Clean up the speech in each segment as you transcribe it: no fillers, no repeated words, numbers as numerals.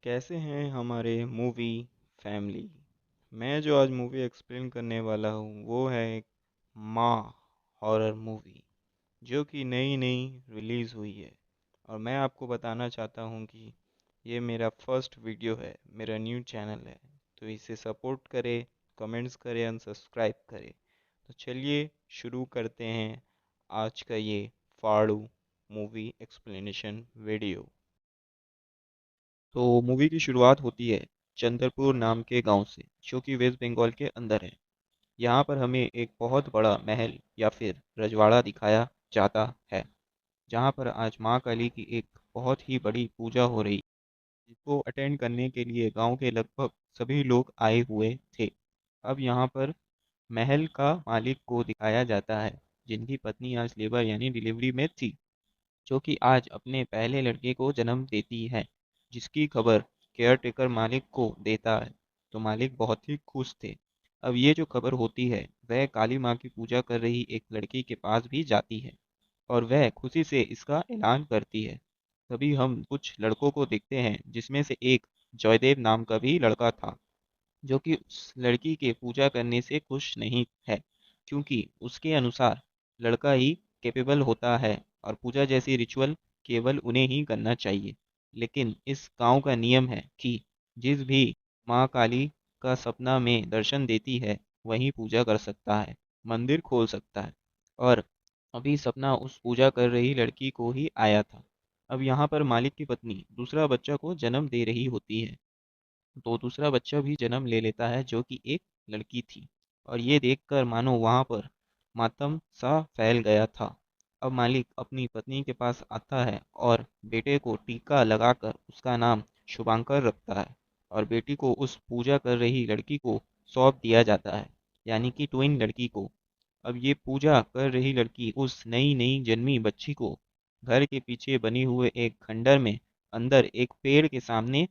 कैसे हैं हमारे मूवी फैमिली। मैं जो आज मूवी एक्सप्लेन करने वाला हूँ वो है एक माँ हॉरर मूवी जो कि नई नई रिलीज़ हुई है। और मैं आपको बताना चाहता हूँ कि ये मेरा फर्स्ट वीडियो है, मेरा न्यू चैनल है, तो इसे सपोर्ट करें, कमेंट्स करें और सब्सक्राइब करें। तो चलिए शुरू करते हैं आज का ये फाड़ू मूवी एक्सप्लेनेशन वीडियो। तो मूवी की शुरुआत होती है चंद्रपुर नाम के गांव से, जो कि वेस्ट बंगाल के अंदर है। यहाँ पर हमें एक बहुत बड़ा महल या फिर रजवाड़ा दिखाया जाता है, जहाँ पर आज माँ काली की एक बहुत ही बड़ी पूजा हो रही, जिसको अटेंड करने के लिए गांव के लगभग सभी लोग आए हुए थे। अब यहाँ पर महल का मालिक को दिखाया जाता है, जिनकी पत्नी आज लेबर यानी डिलीवरी में थी, जो कि आज अपने पहले लड़के को जन्म देती है, जिसकी खबर केयर टेकर मालिक को देता है। तो मालिक बहुत ही खुश थे। अब ये जो खबर होती है वह काली माँ की पूजा कर रही एक लड़की के पास भी जाती है और वह खुशी से इसका ऐलान करती है। तभी हम कुछ लड़कों को देखते हैं, जिसमें से एक जयदेव नाम का भी लड़का था, जो कि उस लड़की के पूजा करने से खुश नहीं है, क्योंकि उसके अनुसार लड़का ही कैपेबल होता है और पूजा जैसी रिचुअल केवल उन्हें ही करना चाहिए। लेकिन इस गांव का नियम है कि जिस भी माँ काली का सपना में दर्शन देती है वही पूजा कर सकता है, मंदिर खोल सकता है। और अभी सपना उस पूजा कर रही लड़की को ही आया था। अब यहाँ पर मालिक की पत्नी दूसरा बच्चा को जन्म दे रही होती है, तो दूसरा बच्चा भी जन्म ले लेता है, जो कि एक लड़की थी। और ये देखकर मानो वहाँ पर मातम सा फैल गया था। अब मालिक अपनी पत्नी के पास आता है और बेटे को टीका लगाकर उसका नाम शुभांकर रखता है, और बेटी को उस पूजा कर रही लड़की को सौंप दिया जाता है, यानी कि ट्विन लड़की को। अब ये पूजा कर रही लड़की उस नई नई जन्मी बच्ची को घर के पीछे बने हुए एक खंडर में अंदर एक पेड़ के सामने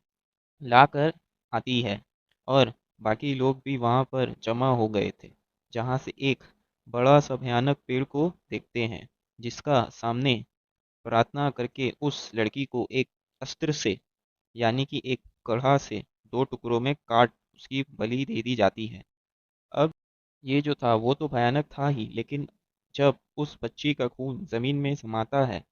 लाकर आती है। और बाकी लोग भी वहाँ पर जमा हो गए थे, जहाँ से एक बड़ा सा भयानक पेड़ को देखते हैं, जिसका सामने प्रार्थना करके उस लड़की को एक अस्त्र से, यानी कि एक कड़ा से दो टुकड़ों में काट उसकी बलि दे दी जाती है। अब ये जो था वो तो भयानक था ही, लेकिन जब उस बच्ची का खून जमीन में समाता है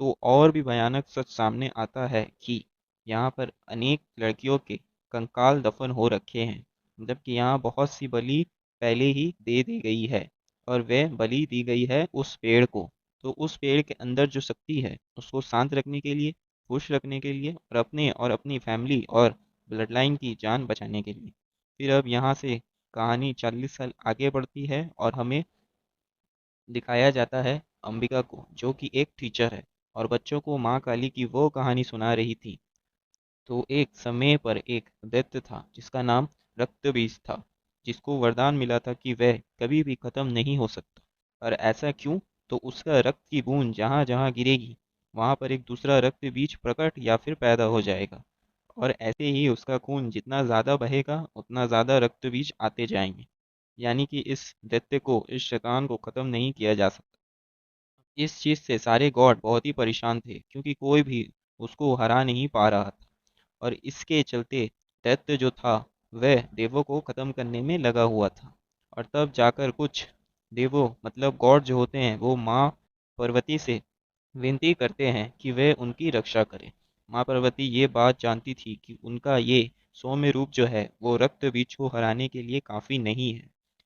तो और भी भयानक सच सामने आता है कि यहाँ पर अनेक लड़कियों के कंकाल दफन हो रखे हैं, जबकि यहाँ बहुत सी बलि पहले ही दे दी गई है। और वह बलि दी गई है उस पेड़ को। तो उस पेड़ के अंदर जो शक्ति है उसको शांत रखने के लिए, खुश रखने के लिए, और अपने और अपनी फैमिली और ब्लड लाइन की जान बचाने के लिए। फिर अब यहाँ से कहानी 40 साल आगे बढ़ती है और हमें दिखाया जाता है अंबिका को, जो कि एक टीचर है और बच्चों को माँ काली की वो कहानी सुना रही थी। तो एक समय पर एक दैत्य था जिसका नाम रक्त बीज था, जिसको वरदान मिला था कि वह कभी भी खत्म नहीं हो सकता। और ऐसा क्यों? तो उसका रक्त की बूंद जहाँ जहाँ गिरेगी वहाँ पर एक दूसरा रक्त बीज प्रकट या फिर पैदा हो जाएगा। और ऐसे ही उसका खून जितना ज़्यादा बहेगा उतना ज़्यादा रक्त बीज आते जाएंगे, यानी कि इस दैत्य को, इस शैतान को खत्म नहीं किया जा सकता। इस चीज़ से सारे गॉड बहुत ही परेशान थे, क्योंकि कोई भी उसको हरा नहीं पा रहा था। और इसके चलते दैत्य जो था वह देवों को खत्म करने में लगा हुआ था। और तब जाकर कुछ देवों, मतलब गॉड जो होते हैं, वो माँ पार्वती से विनती करते हैं कि वे उनकी रक्षा करें। माँ पार्वती ये बात जानती थी कि उनका ये सौम्य रूप जो है वो रक्त बीज को हराने के लिए काफ़ी नहीं है,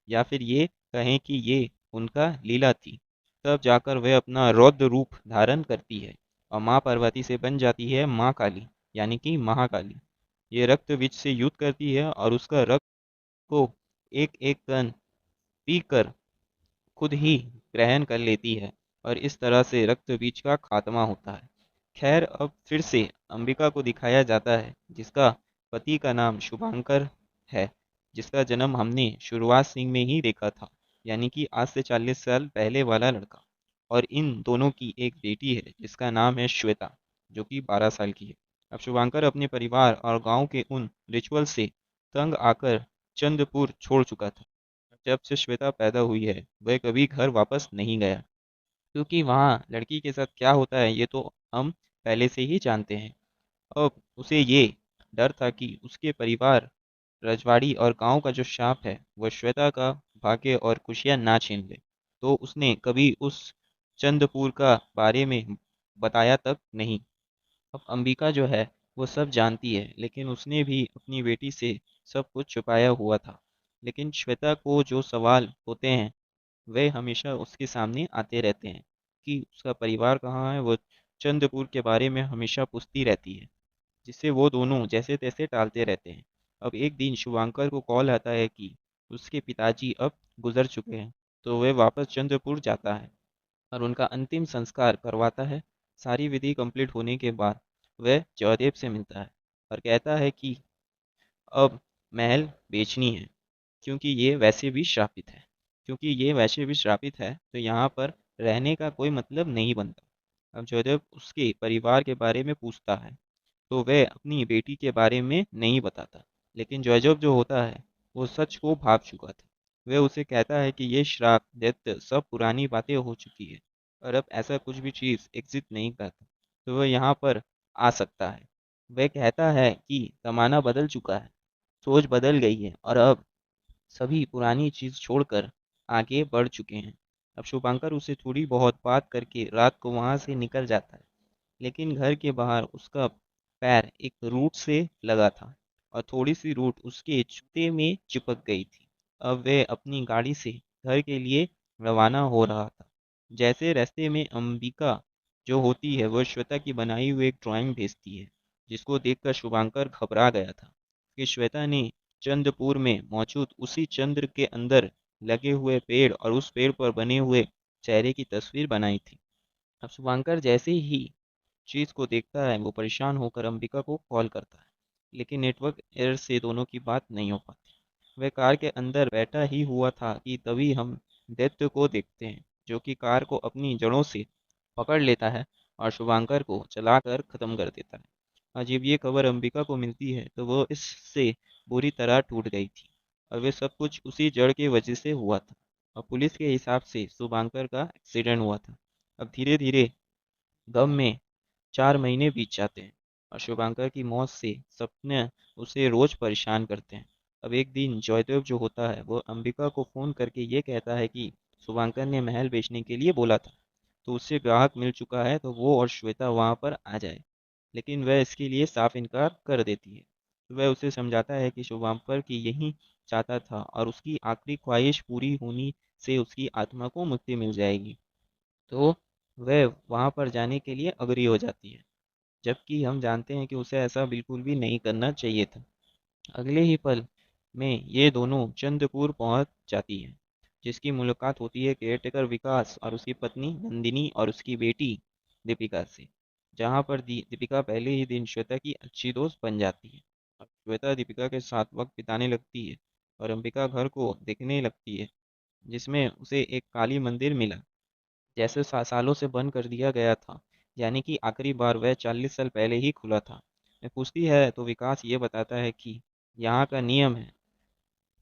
या फिर ये कहें कि ये उनका लीला थी। तब जाकर वह अपना रौद्र रूप धारण करती है और माँ पार्वती से बन जाती है माँ काली, यानी कि महाकाली। ये रक्त बीज से युद्ध करती है और उसका रक्त को एक एक कण पीकर खुद ही ग्रहण कर लेती है, और इस तरह से रक्त बीज का खात्मा होता है। खैर, अब फिर से अंबिका को दिखाया जाता है, जिसका पति का नाम शुभांकर है, जिसका जन्म हमने शुरुआत सिंह में ही देखा था, यानी कि आज से 40 साल पहले वाला लड़का। और इन दोनों की एक बेटी है जिसका नाम है श्वेता, जो कि 12 साल की है। अब शुभांकर अपने परिवार और गांव के उन रिचुअल से तंग आकर चंद्रपुर छोड़ चुका था। जब से श्वेता पैदा हुई है वह कभी घर वापस नहीं गया, क्योंकि वहाँ लड़की के साथ क्या होता है ये तो हम पहले से ही जानते हैं। अब उसे ये डर था कि उसके परिवार, रजवाड़ी और गांव का जो शाप है वह श्वेता का भाग्य और खुशियां ना छीन ले। तो उसने कभी उस चंद्रपुर का बारे में बताया तक नहीं। अब अंबिका जो है वो सब जानती है, लेकिन उसने भी अपनी बेटी से सब कुछ छुपाया हुआ था। लेकिन श्वेता को जो सवाल होते हैं वे हमेशा उसके सामने आते रहते हैं कि उसका परिवार कहाँ है। वो चंद्रपुर के बारे में हमेशा पूछती रहती है, जिसे वो दोनों जैसे तैसे टालते रहते हैं। अब एक दिन शुभांकर को कॉल आता है कि उसके पिताजी अब गुजर चुके हैं, तो वह वापस चंद्रपुर जाता है और उनका अंतिम संस्कार करवाता है। सारी विधि कंप्लीट होने के बाद वह जयदेव से मिलता है और कहता है कि अब महल बेचनी है, क्योंकि ये वैसे भी श्रापित है। क्योंकि ये वैसे भी श्रापित है तो यहाँ पर रहने का कोई मतलब नहीं बनता। अब जयदेव उसके परिवार के बारे में पूछता है तो वह अपनी बेटी के बारे में नहीं बताता। लेकिन जॉयजॉब जो होता है वो सच को भाप चुका था। वह उसे कहता है कि ये श्राप दैत्य सब पुरानी बातें हो चुकी है और अब ऐसा कुछ भी चीज़ एग्जिस्ट नहीं करता, तो वह यहाँ पर आ सकता है। वह कहता है कि ज़माना बदल चुका है, सोच बदल गई है और अब सभी पुरानी चीज़ छोड़कर आगे बढ़ चुके हैं। अब शुभांकर उसे थोड़ी बहुत बात करके रात को वहाँ से निकल जाता है। लेकिन घर के बाहर उसका पैर एक रूट से लगा था और थोड़ी सी रूट उसके जूते में चिपक गई थी। अब वह अपनी गाड़ी से घर के लिए रवाना हो रहा था। जैसे रास्ते में अंबिका जो होती है वह श्वेता की बनाई हुई एक ड्राइंग भेजती है, जिसको देखकर शुभांकर घबरा गया था कि श्वेता ने चंद्रपुर में मौजूद उसी चंद्र के अंदर लगे हुए पेड़ और उस पेड़ पर बने हुए चेहरे की तस्वीर बनाई थी। अब शुभांकर जैसे ही चीज़ को देखता है वो परेशान होकर अंबिका को कॉल करता है, लेकिन नेटवर्क एरर से दोनों की बात नहीं हो पाती। वह कार के अंदर बैठा ही हुआ था कि तभी हम दैत्य को देखते हैं, जो कि कार को अपनी जड़ों से पकड़ लेता है और शुभांकर को चलाकर खत्म कर देता है। अजीब ये खबर अंबिका को मिलती है तो वो इससे बुरी तरह टूट गई थी और वे सब कुछ उसी जड़ की वजह से हुआ था। और पुलिस के हिसाब से शुभांकर का एक्सीडेंट हुआ था। अब धीरे धीरे गम में 4 महीने बीत जाते हैं और शुभांकर की मौत से सपने उसे रोज परेशान करते हैं। अब एक दिन जयदेव जो होता है वो अंबिका को फोन करके ये कहता है कि शुभांकर ने महल बेचने के लिए बोला था, तो उससे ग्राहक मिल चुका है तो वो और श्वेता वहाँ पर आ जाए। लेकिन वह इसके लिए साफ इनकार कर देती है। तो वह उसे समझाता है कि शुभांकर की यही चाहता था और उसकी आखिरी ख्वाहिश पूरी होने से उसकी आत्मा को मुक्ति मिल जाएगी। तो वह वहाँ पर जाने के लिए अग्री हो जाती है, जबकि हम जानते हैं कि उसे ऐसा बिल्कुल भी नहीं करना चाहिए था। अगले ही पल में ये दोनों चंद्रपुर पहुंच जाती है, जिसकी मुलाकात होती है केयरटेकर विकास और उसकी पत्नी नंदिनी और उसकी बेटी दीपिका से। जहां पर दीपिका पहले ही दिन श्वेता की अच्छी दोस्त बन जाती है और श्वेता दीपिका के साथ वक्त बिताने लगती है और अंबिका घर को देखने लगती है, जिसमें उसे एक काली मंदिर मिला, जैसे सालों से बंद कर दिया गया था। यानी कि आखिरी बार वह 40 साल पहले ही खुला था। मैं पूछती है तो विकास ये बताता है कि यहाँ का नियम है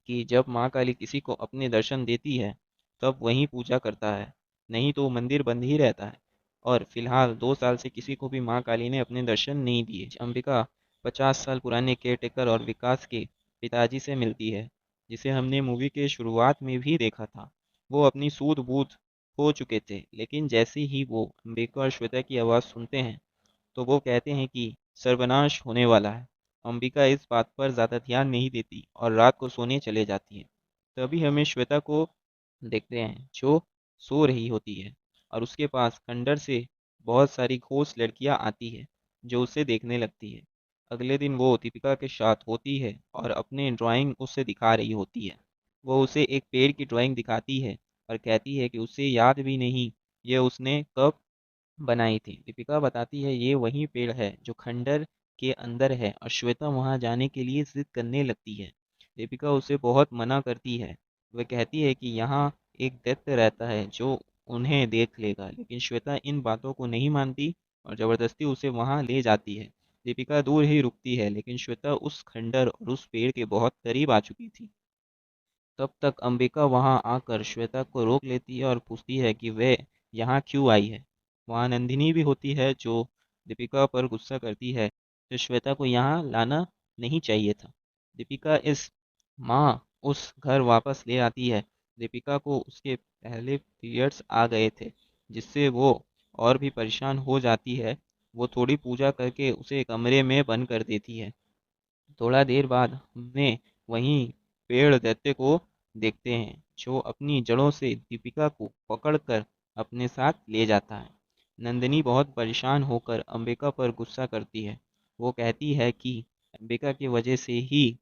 कि जब माँ काली किसी को अपने दर्शन देती है तब वहीं पूजा करता है, नहीं तो मंदिर बंद ही रहता है। और फिलहाल 2 साल से किसी को भी माँ काली ने अपने दर्शन नहीं दिए। अंबिका 50 साल पुराने केयरटेकर और विकास के पिताजी से मिलती है, जिसे हमने मूवी के शुरुआत में भी देखा था। वो अपनी सूध बूध हो चुके थे, लेकिन जैसे ही वो अंबिका और श्वेता की आवाज़ सुनते हैं तो वो कहते हैं कि सर्वनाश होने वाला है। अंबिका इस बात पर ज़्यादा ध्यान नहीं देती और रात को सोने चले जाती है। तभी हमें श्वेता को देखते हैं जो सो रही होती है और उसके पास खंडर से बहुत सारी घोष लड़कियां आती है जो उसे देखने लगती है। अगले दिन वो दीपिका के साथ होती है और अपने ड्राइंग उसे दिखा रही होती है। वो उसे एक पेड़ की ड्राइंग दिखाती है और कहती है कि उसे याद भी नहीं ये उसने कब बनाई थी। दीपिका बताती है ये वही पेड़ है जो खंडर के अंदर है और श्वेता वहां जाने के लिए जिद करने लगती है। दीपिका उसे बहुत मना करती है। वह कहती है कि यहाँ एक दैत्य रहता है जो उन्हें देख लेगा, लेकिन श्वेता इन बातों को नहीं मानती और जबरदस्ती उसे वहां ले जाती है। दीपिका दूर ही रुकती है, लेकिन श्वेता उस खंडर और उस पेड़ के बहुत करीब आ चुकी थी। तब तक अंबिका वहां आकर श्वेता को रोक लेती है और पूछती है कि वह यहाँ क्यों आई है। वहां नंदिनी भी होती है जो दीपिका पर गुस्सा करती है, तो श्वेता को यहाँ लाना नहीं चाहिए था। दीपिका इस माँ उस घर वापस ले आती है। दीपिका को उसके पहले पीरियड्स आ गए थे, जिससे वो और भी परेशान हो जाती है। वो थोड़ी पूजा करके उसे कमरे में बंद कर देती है। थोड़ा देर बाद हमने वहीं पेड़ दैत्य को देखते हैं, जो अपनी जड़ों से दीपिका को पकड़कर अपने साथ ले जाता है। नंदिनी बहुत परेशान होकर अंबिका पर गुस्सा करती है। वो कहती है कि अंबिका की वजह से ही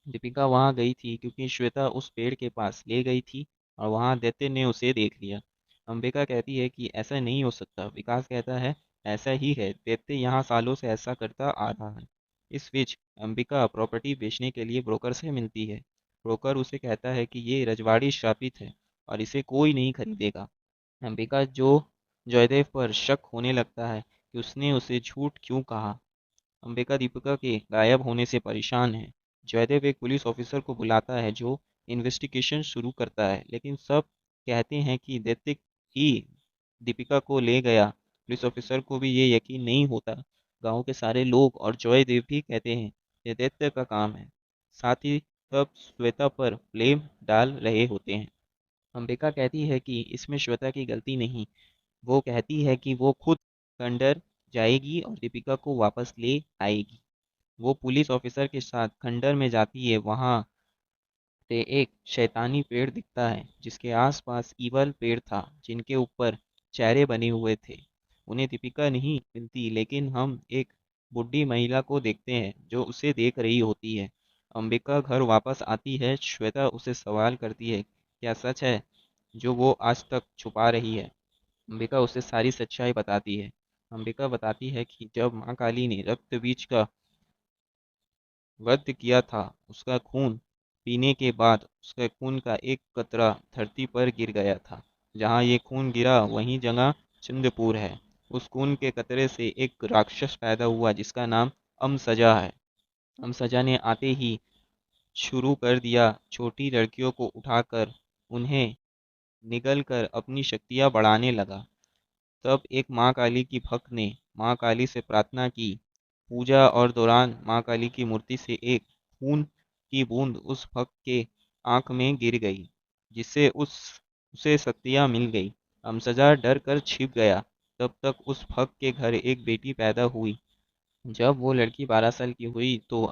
दीपिका वहां गई थी, क्योंकि श्वेता उस पेड़ के पास ले गई थी और वहां दैत्य ने उसे देख लिया। अंबिका कहती है कि ऐसा नहीं हो सकता। विकास कहता है ऐसा ही है, दैत्य यहाँ सालों से ऐसा करता आ रहा है। इस बीच अंबिका प्रॉपर्टी बेचने के लिए ब्रोकर से मिलती है। ब्रोकर उसे कहता है कि ये रजवाड़ी श्रापित है और इसे कोई नहीं खरीदेगा। अंबिका जो जयदेव पर शक होने लगता है कि उसने उसे झूठ क्यों कहा। अंबिका दीपिका के गायब होने से परेशान है। जयदेव एक पुलिस ऑफिसर को बुलाता है, जो इन्वेस्टिगेशन शुरू करता है, लेकिन सब कहते हैं कि दैत्य ही दीपिका को ले गया। पुलिस ऑफिसर को भी ये यकीन नहीं होता। गांव के सारे लोग और जयदेव भी कहते हैं ये दैत्य का काम है। साथ ही सब श्वेता पर ब्लेम डाल रहे होते हैं। अंबिका कहती है कि इसमें श्वेता की गलती नहीं। वो कहती है कि वो खुद खंडर जाएगी और दीपिका को वापस ले आएगी। वो पुलिस ऑफिसर के साथ खंडर में जाती है। वहां से एक शैतानी पेड़ दिखता है, जिसके आसपास ईवल पेड़ था, जिनके ऊपर चेहरे बने हुए थे। उन्हें दीपिका नहीं मिलती, लेकिन हम एक बुढ़ी महिला को देखते हैं जो उसे देख रही होती है। अंबिका घर वापस आती है। श्वेता उसे सवाल करती है क्या सच है जो वो आज तक छुपा रही है। अंबिका उसे सारी सच्चाई बताती है। अंबिका बताती है कि जब माँ काली ने रक्त बीज का वध किया था, उसका खून पीने के बाद उसके खून का एक कतरा धरती पर गिर गया था। जहाँ ये खून गिरा वहीं जगह चंद्रपुर है। उस खून के कतरे से एक राक्षस पैदा हुआ, जिसका नाम अमसजा है। अमसजा ने आते ही शुरू कर दिया छोटी लड़कियों को उठाकर उन्हें निगल कर अपनी शक्तियाँ बढ़ाने लगा। तब एक माँ काली की भक्त ने माँ काली से प्रार्थना की। पूजा और दौरान माँ काली की मूर्ति से एक खून की बूंद उस भक्त के आंख में गिर गई, जिससे उसे शक्तियाँ मिल गई। अमसजा डर कर छिप गया। तब तक उस भक्त के घर एक बेटी पैदा हुई। जब वो लड़की 12 साल की हुई तो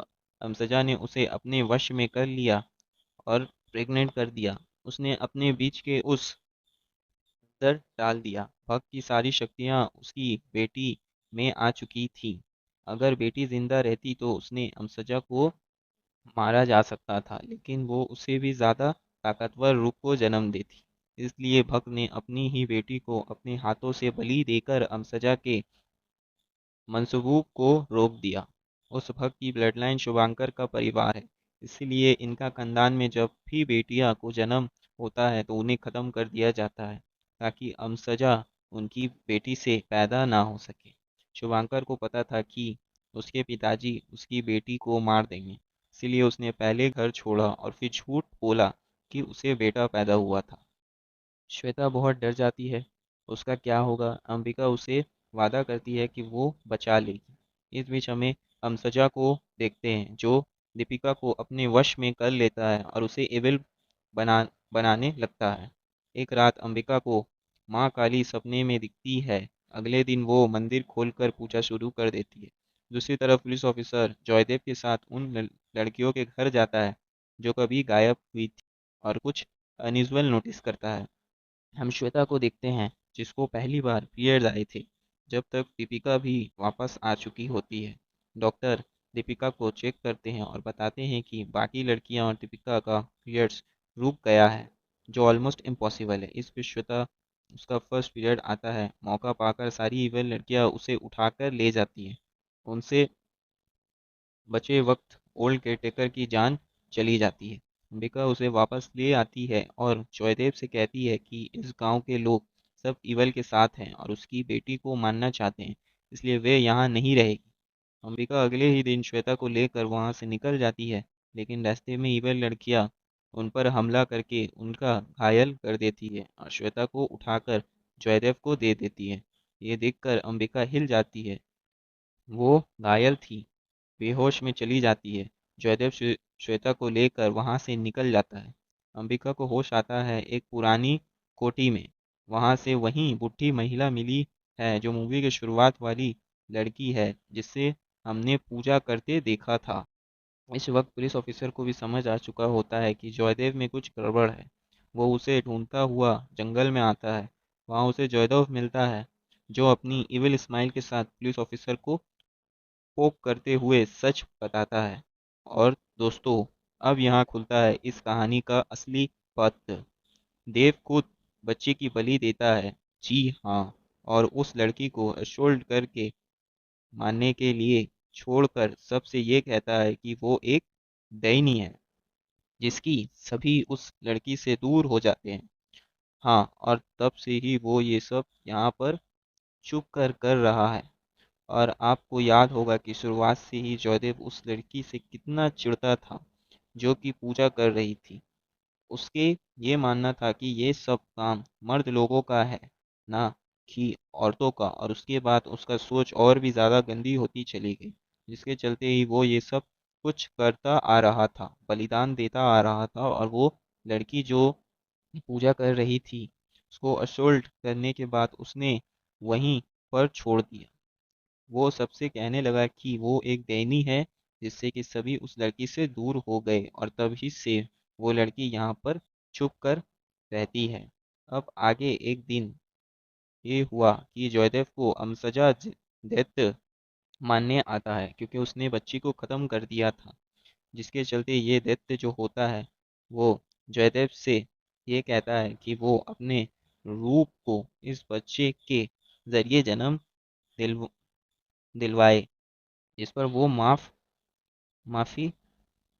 अमसजा ने उसे अपने वश में कर लिया और प्रेग्नेंट कर दिया। उसने अपने बीच के उस अंदर डाल दिया। भक्त की सारी शक्तियाँ उसकी बेटी में आ चुकी थी। अगर बेटी जिंदा रहती तो उसने अमसजा को मारा जा सकता था, लेकिन वो उसे भी ज्यादा ताकतवर रूप को जन्म देती। इसलिए भक्त ने अपनी ही बेटी को अपने हाथों से बलि देकर अमसजा के मंसूबों को रोक दिया। उस भक्त की ब्लडलाइन शुभांकर का परिवार है, इसलिए इनका खानदान में जब भी बेटियां को जन्म होता है तो उन्हें खत्म कर दिया जाता है, ताकि अमसजा उनकी बेटी से पैदा ना हो सके। शुभांकर को पता था कि उसके पिताजी उसकी बेटी को मार देंगे, इसलिए उसने पहले घर छोड़ा और फिर झूठ बोला कि उसे बेटा पैदा हुआ था। श्वेता बहुत डर जाती है। उसका क्या होगा। अंबिका उसे वादा करती है कि वो बचा लेगी। इस बीच हमें अमसजा को देखते हैं, जो दीपिका को अपने वश में कर लेता है और उसे एविल बना बनाने लगता है। एक रात अंबिका को माँ काली सपने में दिखती है। अगले दिन वो मंदिर खोलकर पूजा शुरू कर देती है। दूसरी तरफ पुलिस ऑफिसर जयदेव के साथ उन लड़कियों के घर जाता है जो कभी गायब हुई थी, और कुछ अनयूजुअल नोटिस करता है। हम श्वेता को देखते हैं, जिसको पहली बार पीरियड्स आए थे, जब तक दीपिका भी वापस आ चुकी होती है। डॉक्टर दीपिका को चेक करते हैं और बताते हैं कि बाकी लड़कियां और दीपिका का पीरियड्स रुक गया है, जो ऑलमोस्ट इम्पॉसिबल है। इस पे श्वेता उसका फर्स्ट पीरियड आता है। मौका पाकर सारी इवन लड़कियां उसे उठाकर ले जाती हैं। उनसे बचे वक्त ओल्ड केयरटेकर की जान चली जाती है। अंबिका उसे वापस ले आती है और जयदेव से कहती है कि इस गांव के लोग सब इवल के साथ हैं और उसकी बेटी को मानना चाहते हैं, इसलिए वे यहाँ नहीं रहेगी। अंबिका अगले ही दिन श्वेता को लेकर वहां से निकल जाती है, लेकिन रास्ते में इवल लड़कियां उन पर हमला करके उनका घायल कर देती है और श्वेता को उठाकर जयदेव को दे देती है। ये देखकर अंबिका हिल जाती है। वो घायल थी, बेहोश में चली जाती है। जयदेव श्वेता को लेकर वहां से निकल जाता है। अंबिका को होश आता है एक पुरानी कोठी में। वहां से वही बुढ़ी महिला मिली है जो मूवी की शुरुआत वाली लड़की है जिससे हमने पूजा करते देखा था। इस वक्त पुलिस ऑफिसर को भी समझ आ चुका होता है कि जयदेव में कुछ गड़बड़ है। वो उसे ढूंढता हुआ जंगल में आता है। वहाँ उसे जयदेव मिलता है जो अपनी इविल स्माइल के साथ पुलिस ऑफिसर को पोक करते हुए सच बताता है। और दोस्तों, अब यहाँ खुलता है इस कहानी का असली पत्र। देव खुद बच्चे की बलि देता है। जी हाँ। और उस लड़की को असोल्ट करके मारने के लिए छोड़कर सबसे ये कहता है कि वो एक डायनी है जिसकी सभी उस लड़की से दूर हो जाते हैं। हाँ, और तब से ही वो ये सब यहाँ पर छुप कर कर रहा है। और आपको याद होगा कि शुरुआत से ही जयदेव उस लड़की से कितना चिढ़ता था जो कि पूजा कर रही थी। उसके ये मानना था कि ये सब काम मर्द लोगों का है, ना कि औरतों का। और उसके बाद उसका सोच और भी ज़्यादा गंदी होती चली गई, जिसके चलते ही वो ये सब कुछ करता आ रहा था, बलिदान देता आ रहा था। और वो लड़की जो पूजा कर रही थी उसको असोल्ट करने के बाद उसने वहीं पर छोड़ दिया। वो सबसे कहने लगा कि वो एक डैनी है, जिससे कि सभी उस लड़की से दूर हो गए और तभी से वो लड़की यहाँ पर छुप कर रहती है। अब आगे एक दिन ये हुआ कि जयदेव को अमसजा दैत्य मानने आता है क्योंकि उसने बच्ची को खत्म कर दिया था। जिसके चलते ये दैत्य जो होता है वो जयदेव से ये कहता है कि वो अपने रूप को इस बच्चे के जरिए जन्म दिल दिलवाए। जिस पर वो माफ़ी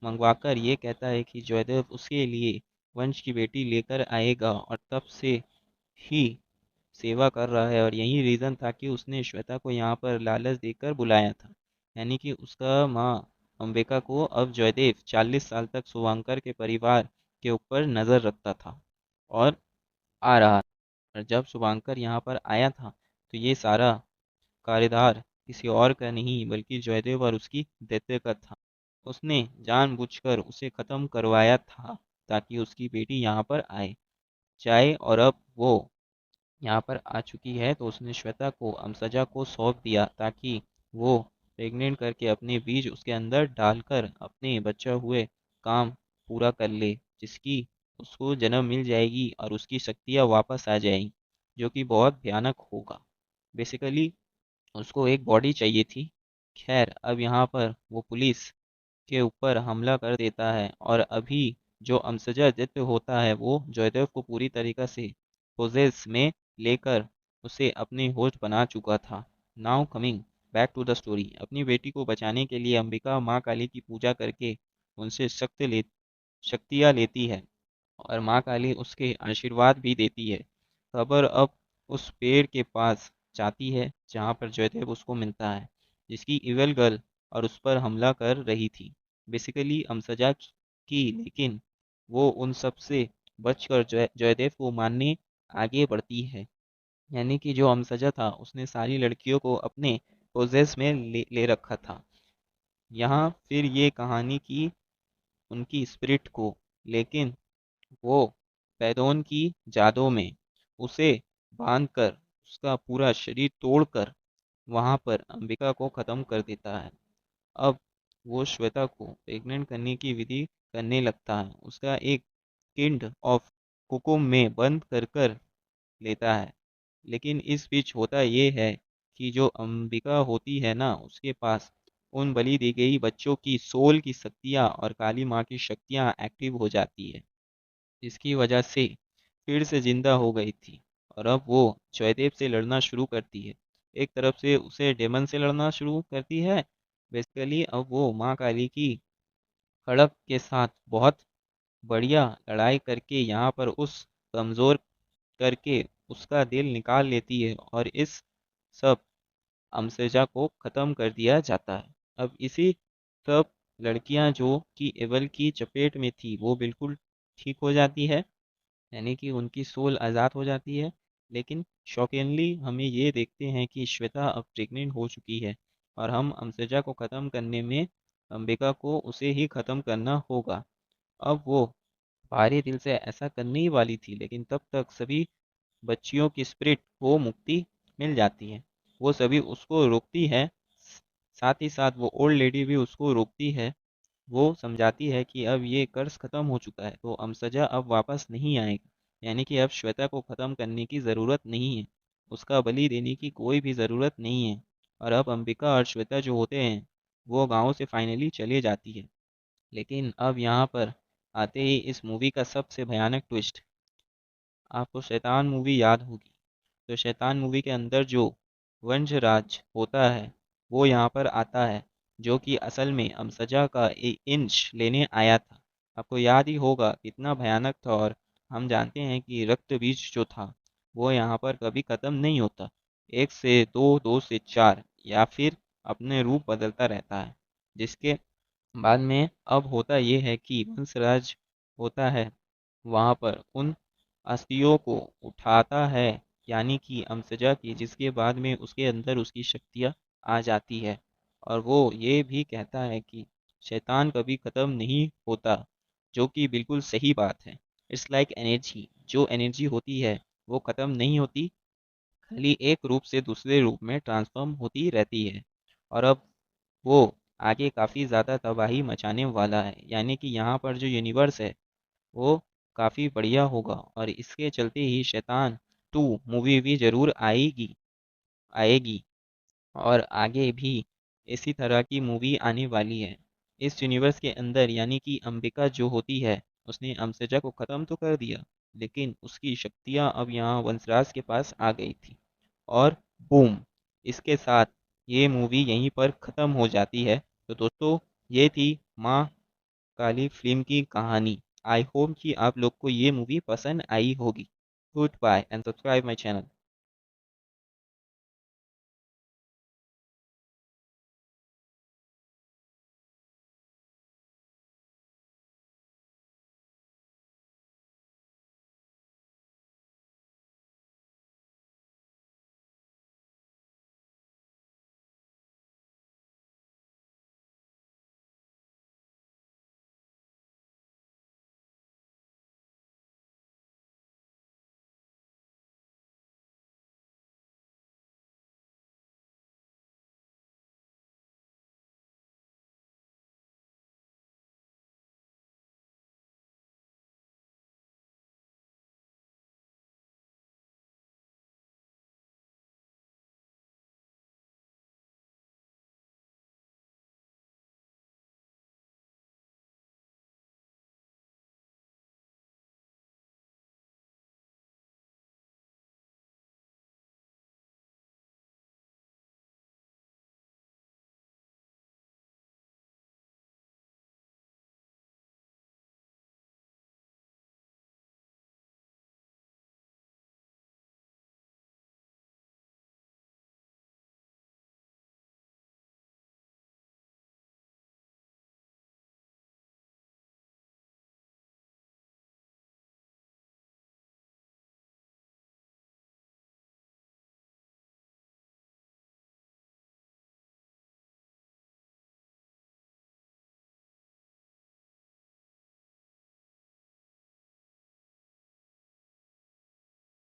मंगवाकर ये कहता है कि जयदेव उसके लिए वंश की बेटी लेकर आएगा। और तब से ही सेवा कर रहा है। और यही रीज़न था कि उसने श्वेता को यहाँ पर लालच देकर बुलाया था। यानी कि उसका माँ अंबिका को अब जयदेव 40 साल तक शुभंकर के परिवार के ऊपर नज़र रखता था और आ रहा था। और जब शुभंकर यहाँ पर आया था तो ये सारा कार्यभार किसी और का नहीं बल्कि जयदेव और उसकी दैत्य का था। उसने जानबूझकर उसे खत्म करवाया था ताकि उसकी बेटी यहाँ पर आए जाए। और अब वो यहाँ पर आ चुकी है तो उसने श्वेता को अमसजा को सौंप दिया ताकि वो प्रेग्नेंट करके अपने बीज उसके अंदर डालकर अपने बच्चा हुए काम पूरा कर ले, जिसकी उसको जन्म मिल जाएगी और उसकी शक्तियाँ वापस आ जाएंगी, जो कि बहुत भयानक होगा। बेसिकली उसको एक बॉडी चाहिए थी। खैर, अब यहाँ पर वो पुलिस के ऊपर हमला कर देता है। और अभी जो अमसजा दैत्य होता है वो जयदेव को पूरी तरीक़ा से पोजेस में लेकर उसे अपने होस्ट बना चुका था। Now coming back to the story. अपनी बेटी को बचाने के लिए अंबिका माँ काली की पूजा करके उनसे शक्तियाँ लेती है और माँ काली उसके आशीर्वाद भी देती है। खबर अब उस पेड़ के पास जाती है जहाँ पर जयदेव उसको मिलता है, जिसकी इवल गर्ल और उस पर हमला कर रही थी, बेसिकली अमसजा की। लेकिन वो उन सब से बचकर जयदेव को मारने आगे बढ़ती है। यानी कि जो अमसजा था उसने सारी लड़कियों को अपने पोजेस में ले रखा था। यहाँ फिर ये कहानी की उनकी स्पिरिट को, लेकिन वो पैदोन की जादू में उसे बांधकर उसका पूरा शरीर तोड़कर वहां पर अंबिका को खत्म कर देता है। अब वो श्वेता को प्रेग्नेंट करने की विधि करने लगता है। उसका एक किंड ऑफ कुकुम में बंद कर कर लेता है। लेकिन इस बीच होता ये है कि जो अंबिका होती है ना उसके पास उन बलि दी गई बच्चों की सोल की शक्तियाँ और काली माँ की शक्तियाँ एक्टिव हो जाती है, जिसकी वजह से फिर से जिंदा हो गई थी। और अब वो जयदेव से लड़ना शुरू करती है। एक तरफ से उसे डेमन से लड़ना शुरू करती है। बेसिकली अब वो माँ काली की खड़क के साथ बहुत बढ़िया लड़ाई करके यहाँ पर उस कमज़ोर करके उसका दिल निकाल लेती है और इस सब अमसेजा को ख़त्म कर दिया जाता है। अब इसी सब लड़कियां जो कि एवल की चपेट में थी वो बिल्कुल ठीक हो जाती है, यानी कि उनकी सोल आज़ाद हो जाती है। लेकिन शॉकिंगली हमें ये देखते हैं कि श्वेता अब प्रेग्नेंट हो चुकी है और हम अमसजा को ख़त्म करने में अंबिका को उसे ही ख़त्म करना होगा। अब वो भारी दिल से ऐसा करने ही वाली थी, लेकिन तब तक सभी बच्चियों की स्पिरिट को मुक्ति मिल जाती है। वो सभी उसको रोकती है, साथ ही साथ वो ओल्ड लेडी भी उसको रोकती है। वो समझाती है कि अब ये कर्ज ख़त्म हो चुका है, तो अमसजा अब वापस नहीं आएगा। यानी कि अब श्वेता को ख़त्म करने की ज़रूरत नहीं है, उसका बलि देने की कोई भी ज़रूरत नहीं है। और अब अंबिका और श्वेता जो होते हैं, वो गाँव से फाइनली चले जाती है। लेकिन अब यहाँ पर आते ही इस मूवी का सबसे भयानक ट्विस्ट। आपको शैतान मूवी याद होगी, तो शैतान मूवी के अंदर जो वंशराज होता है, वो यहाँ पर आता है, जो कि असल में अमसजा का एक इंच लेने आया था। आपको याद ही होगा कितना भयानक था। और हम जानते हैं कि रक्त बीज जो था, वो यहाँ पर कभी ख़त्म नहीं होता। एक से दो, दो से चार, या फिर अपने रूप बदलता रहता है। जिसके बाद में अब होता ये है कि वंशराज होता है वहाँ पर उन अस्थियों को उठाता है, यानी कि अमसजा की, जिसके बाद में उसके अंदर उसकी शक्तियाँ आ जाती है। और वो ये भी कहता है कि शैतान कभी ख़त्म नहीं होता, जो कि बिल्कुल सही बात है। इट्स लाइक एनर्जी, जो एनर्जी होती है वो ख़त्म नहीं होती, खाली एक रूप से दूसरे रूप में ट्रांसफॉर्म होती रहती है। और अब वो आगे काफ़ी ज़्यादा तबाही मचाने वाला है, यानी कि यहाँ पर जो यूनिवर्स है वो काफ़ी बढ़िया होगा। और इसके चलते ही शैतान 2 मूवी भी ज़रूर आएगी आएगी। और आगे भी इसी तरह की मूवी आने वाली है इस यूनिवर्स के अंदर। यानी कि अंबिका जो होती है, उसने अमसजा को ख़त्म तो कर दिया, लेकिन उसकी शक्तियाँ अब यहाँ वंशराज के पास आ गई थी। और बूम, इसके साथ ये मूवी यहीं पर ख़त्म हो जाती है। तो दोस्तों, ये थी माँ काली फिल्म की कहानी। आई होप कि आप लोग को ये मूवी पसंद आई होगी। Good bye and subscribe my channel.